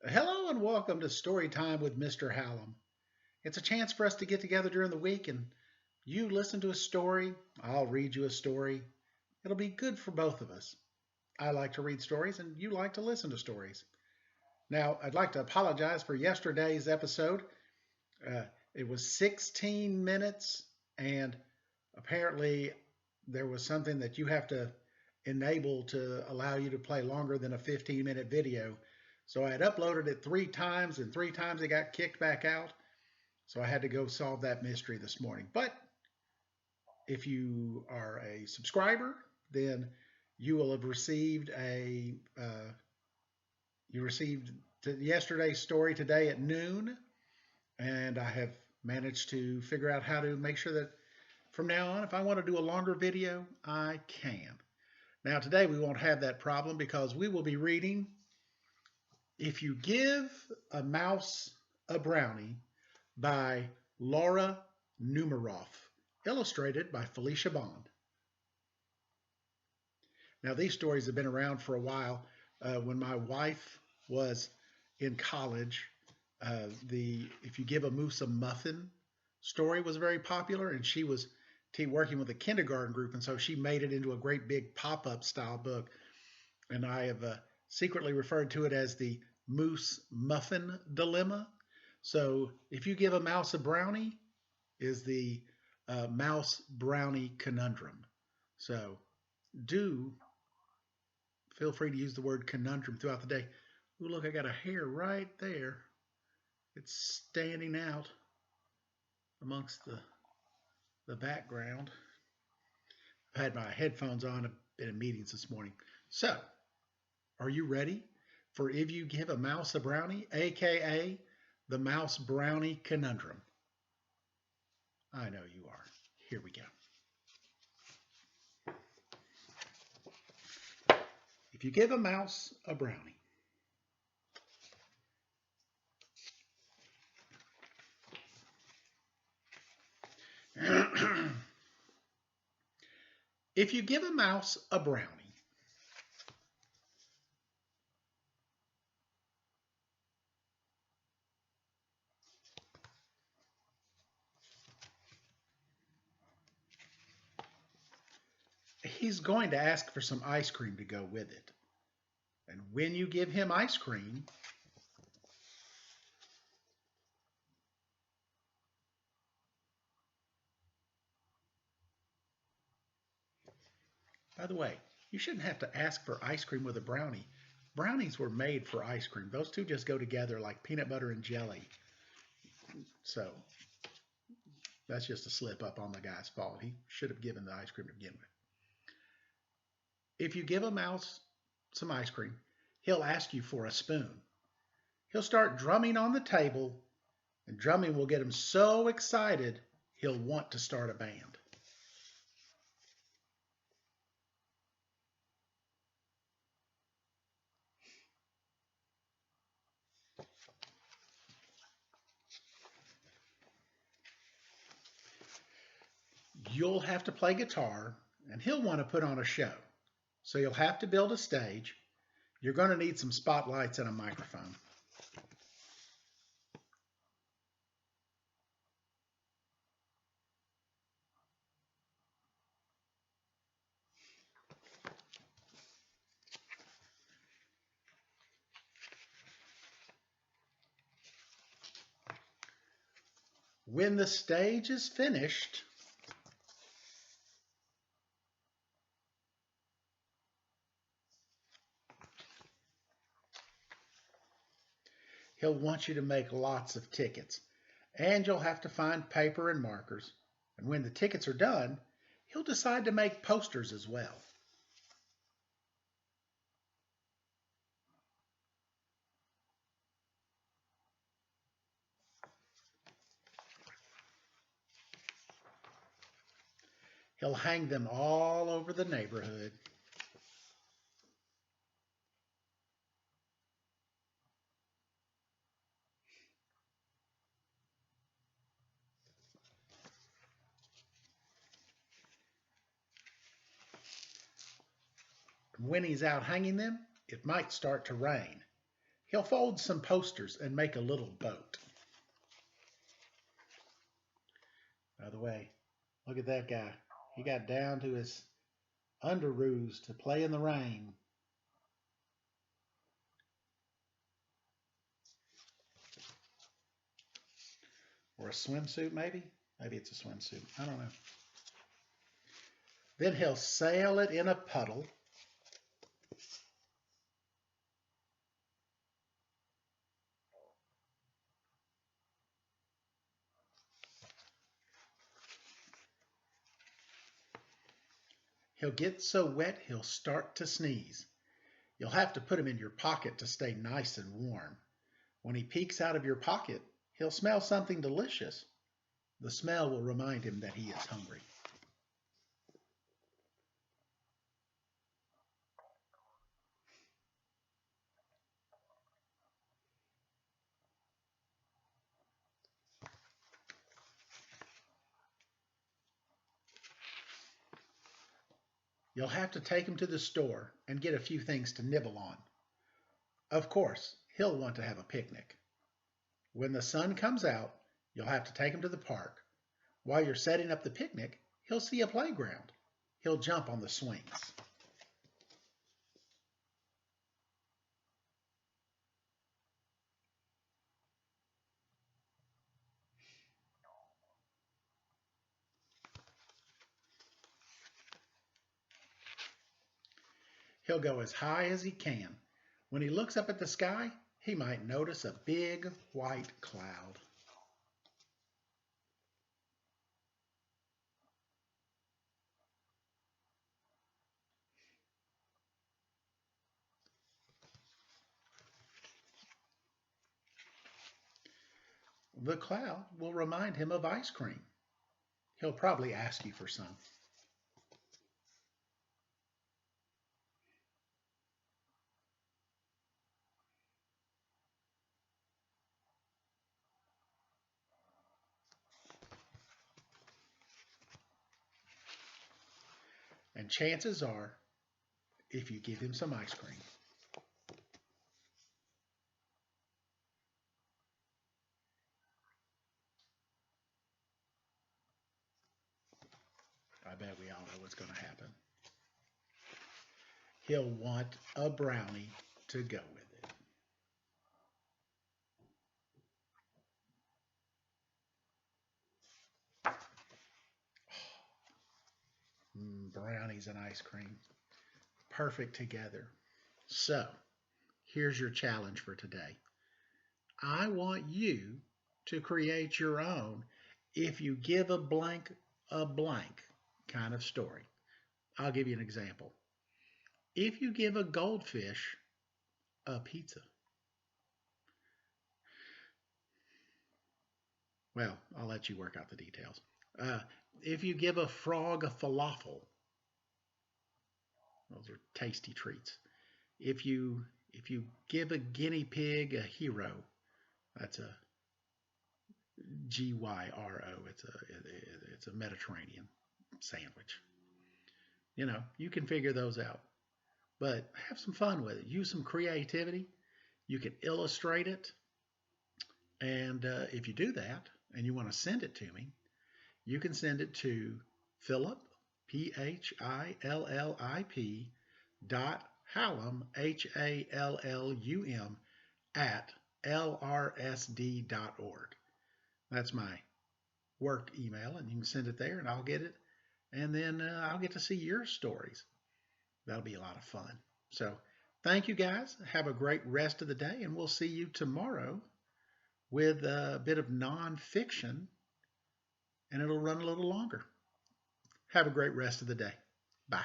Hello and welcome to Story Time with Mr. Hallum. It's a chance for us to get together during the week and you listen to a story, I'll read you a story. It'll be good for both of us. I like to read stories and you like to listen to stories. Now, I'd like to apologize for yesterday's episode. Uh, it was 16 minutes and apparently there was something that you have to enable to allow you to play longer than a 15-minute video. So I had uploaded it 3 times and 3 times it got kicked back out. So I had to go solve that mystery this morning. But if you are a subscriber, then you will have received you received yesterday's story today at noon, and I have managed to figure out how to make sure that from now on, if I want to do a longer video, I can. Now today we won't have that problem because we will be reading If You Give a Mouse a Brownie by Laura Numeroff, illustrated by Felicia Bond. Now, these stories have been around for a while. When my wife was in college, the If You Give a Moose a Muffin story was very popular, and she was working with a kindergarten group, and so she made it into a great big pop-up style book. And I have secretly referred to it as the Moose Muffin Dilemma. So, if you give a mouse a brownie, is the mouse brownie conundrum. So, do feel free to use the word conundrum throughout the day. Ooh, look, I got a hair right there. It's standing out amongst the background. I've had my headphones on. I've been in meetings this morning. So, are you ready for If You Give a Mouse a Brownie, aka the Mouse Brownie Conundrum? I know you are. Here we go. If you give a mouse a brownie, if you give a mouse a brownie, he's going to ask for some ice cream to go with it. And when you give him ice cream, by the way, you shouldn't have to ask for ice cream with a brownie. Brownies were made for ice cream. Those two just go together like peanut butter and jelly. So that's just a slip up on the guy's fault. He should have given the ice cream to begin with. If you give a mouse some ice cream, he'll ask you for a spoon. He'll start drumming on the table, and drumming will get him so excited he'll want to start a band. You'll have to play guitar, and he'll want to put on a show. So you'll have to build a stage. You're going to need some spotlights and a microphone. When the stage is finished, he'll want you to make lots of tickets. And you'll have to find paper and markers. And when the tickets are done, he'll decide to make posters as well. He'll hang them all over the neighborhood. When he's out hanging them, it might start to rain. He'll fold some posters and make a little boat. By the way, look at that guy. He got down to his underoos to play in the rain. Or a swimsuit, maybe? Maybe it's a swimsuit. I don't know. Then he'll sail it in a puddle. He'll get so wet he'll start to sneeze. You'll have to put him in your pocket to stay nice and warm. When he peeks out of your pocket, he'll smell something delicious. The smell will remind him that he is hungry. You'll have to take him to the store and get a few things to nibble on. Of course, he'll want to have a picnic. When the sun comes out, you'll have to take him to the park. While you're setting up the picnic, he'll see a playground. He'll jump on the swings. He'll go as high as he can. When he looks up at the sky, he might notice a big white cloud. The cloud will remind him of ice cream. He'll probably ask you for some. And chances are, if you give him some ice cream, I bet we all know what's going to happen. He'll want a brownie to go with it. Brownies and ice cream, perfect together. So, here's your challenge for today. I want you to create your own if you give a blank kind of story. I'll give you an example. If you give a goldfish a pizza, well, I'll let you work out the details. Uh, if you give a frog a falafel, those are tasty treats. If you give a guinea pig a hero, that's a gyro. It's a Mediterranean sandwich. You can figure those out, but have some fun with it. Use some creativity. You can illustrate it, and if you do that and you want to send it to me, you can send it to Philip, Phillip, dot Hallum, Hallum, at lrsd.org. That's my work email, and you can send it there, and I'll get it, and then I'll get to see your stories. That'll be a lot of fun. So thank you guys. Have a great rest of the day, and we'll see you tomorrow with a bit of nonfiction, and it'll run a little longer. Have a great rest of the day. Bye.